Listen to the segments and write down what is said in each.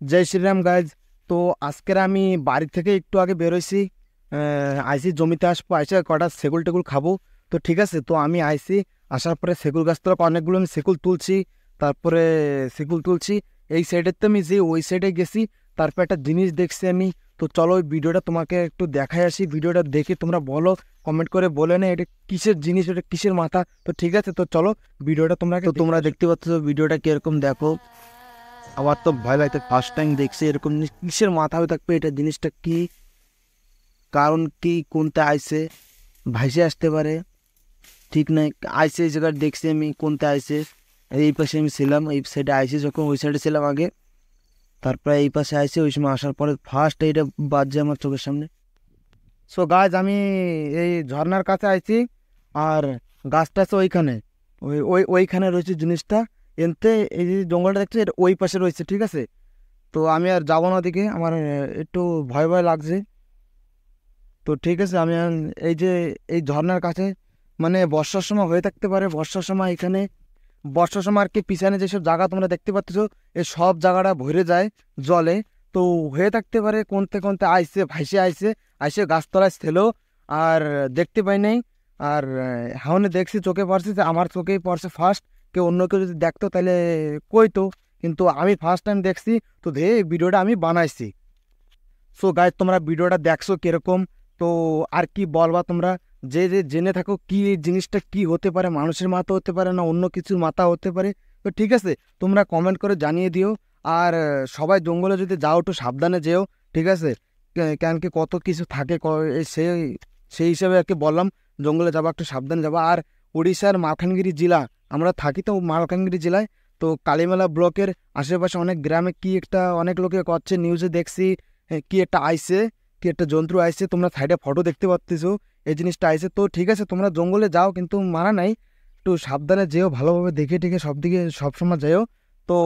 জয় Shriram guys. তো আজকের আমি বাড়ি থেকে একটু আগে বেরোইছি, আইসি জমিতে আসবো, আইসে কটা সেগুল টেগুল খাবো। তো ঠিক আছে, তো আমি আইসি, আসার পরে সেগুল গাছ থেকে অনেকগুলো আমি সেগুল তুলছি। তারপরে সেগুল তুলছি এই সাইডের, তো আমি যে ওই সাইডে গেছি, তারপর একটা জিনিস দেখছি আমি। তো চলো ওই ভিডিওটা তোমাকে একটু দেখাই আসি, ভিডিওটা দেখে তোমরা বলো, কমেন্ট করে বলে না এটা কিসের জিনিস, এটা কিসের মাথা। তো ঠিক আছে, তো চলো ভিডিওটা তোমরা দেখতে পাচ্ছ ভিডিওটা কিরকম, দেখো। আমার তো ভয় লাগছে, ফার্স্ট টাইম দেখছি এরকম জিনিস, কিসের মাথা হয়ে থাকবে, এটা জিনিসটা কি, কারণ কি, কোনটা আইসে, ভাইসে আসতে পারে, ঠিক নাই। আইসে এই জায়গায় দেখছি আমি, কোনটা আইসে। এই পাশে আমি ছিলাম, এই সাইডে আইসে যখন ওই সাইডে ছিলাম আগে, তারপরে এই পাশে আইসে, ওই সময় আসার পরে ফার্স্ট এইটা বাজছে আমার চোখের সামনে। সো গাছ, আমি এই ঝর্ণার কাছে আইছি, আর গাছটা আছে ওইখানে, ওইখানে রয়েছে জিনিসটা। এনতে এই যে জঙ্গলটা দেখছি, এটা ওই পাশে রয়েছে, ঠিক আছে। তো আমি আর যাবো না ওদিকে, আমার একটু ভয় ভয় লাগছে। তো ঠিক আছে, আমি এই যে এই ঝর্ণার কাছে, মানে বর্ষার সময় হয়ে থাকতে পারে, বর্ষার সময় এখানে, বর্ষার সময় আর কি পিছনে যেসব জায়গা তোমরা দেখতে পাচ্ছ, এই সব জায়গাটা ভরে যায় জলে। তো হয়ে থাকতে পারে কোনতে কোনতে আইসে, ভাইসে আইসে, আইসে গাছতলায় ছিল, আর দেখতে পাই নাই। আর এখন দেখছি, চোখে পড়ছে, যে আমার চোখেই পড়ছে ফার্স্ট। কেউ অন্য কেউ যদি দেখতো তাহলে কইতো, কিন্তু আমি ফার্স্ট টাইম দেখছি। তো ভিডিওটা আমি বানাইছি। সো গাইজ, তোমরা ভিডিওটা দেখছো কিরকম, তো আর কি বলবা তোমরা, যে যে জেনে থাকো কি এই জিনিসটা কি হতে পারে, মানুষের মাথা হতে পারে না অন্য কিছুর মাথা হতে পারে। তো ঠিক আছে, তোমরা কমেন্ট করে জানিয়ে দিও। আর সবাই জঙ্গলে যদি যাও একটু সাবধানে যেও, ঠিক আছে। কেন কি কত কিছু থাকে, সেই সেই হিসাবে আর কি বললাম, জঙ্গলে যাবা একটু সাবধানে যাবা। আর উড়িষ্যার মালকানগিরি জেলা, আমরা থাকি তো মালকানগিরি জেলায়। তো কালীমেলা ব্লকের আশেপাশে অনেক গ্রামে কি একটা, অনেক লোকে করছে, নিউজে দেখছি, কি একটা আইসে, কি একটা যন্ত্র আইসে, তোমরা সাইডে ফটো দেখতে পাচ্ছ, এই জিনিসটা আইসে। তো ঠিক আছে, তোমরা জঙ্গলে যাও, কিন্তু মানা নাই, একটু সাবধানে যেও, ভালোভাবে দেখে টেখে সব দিকে সবসময় যেও। তো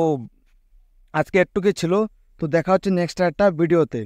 আজকে একটুকুই ছিল, তো দেখা হচ্ছে নেক্সট একটা ভিডিওতে।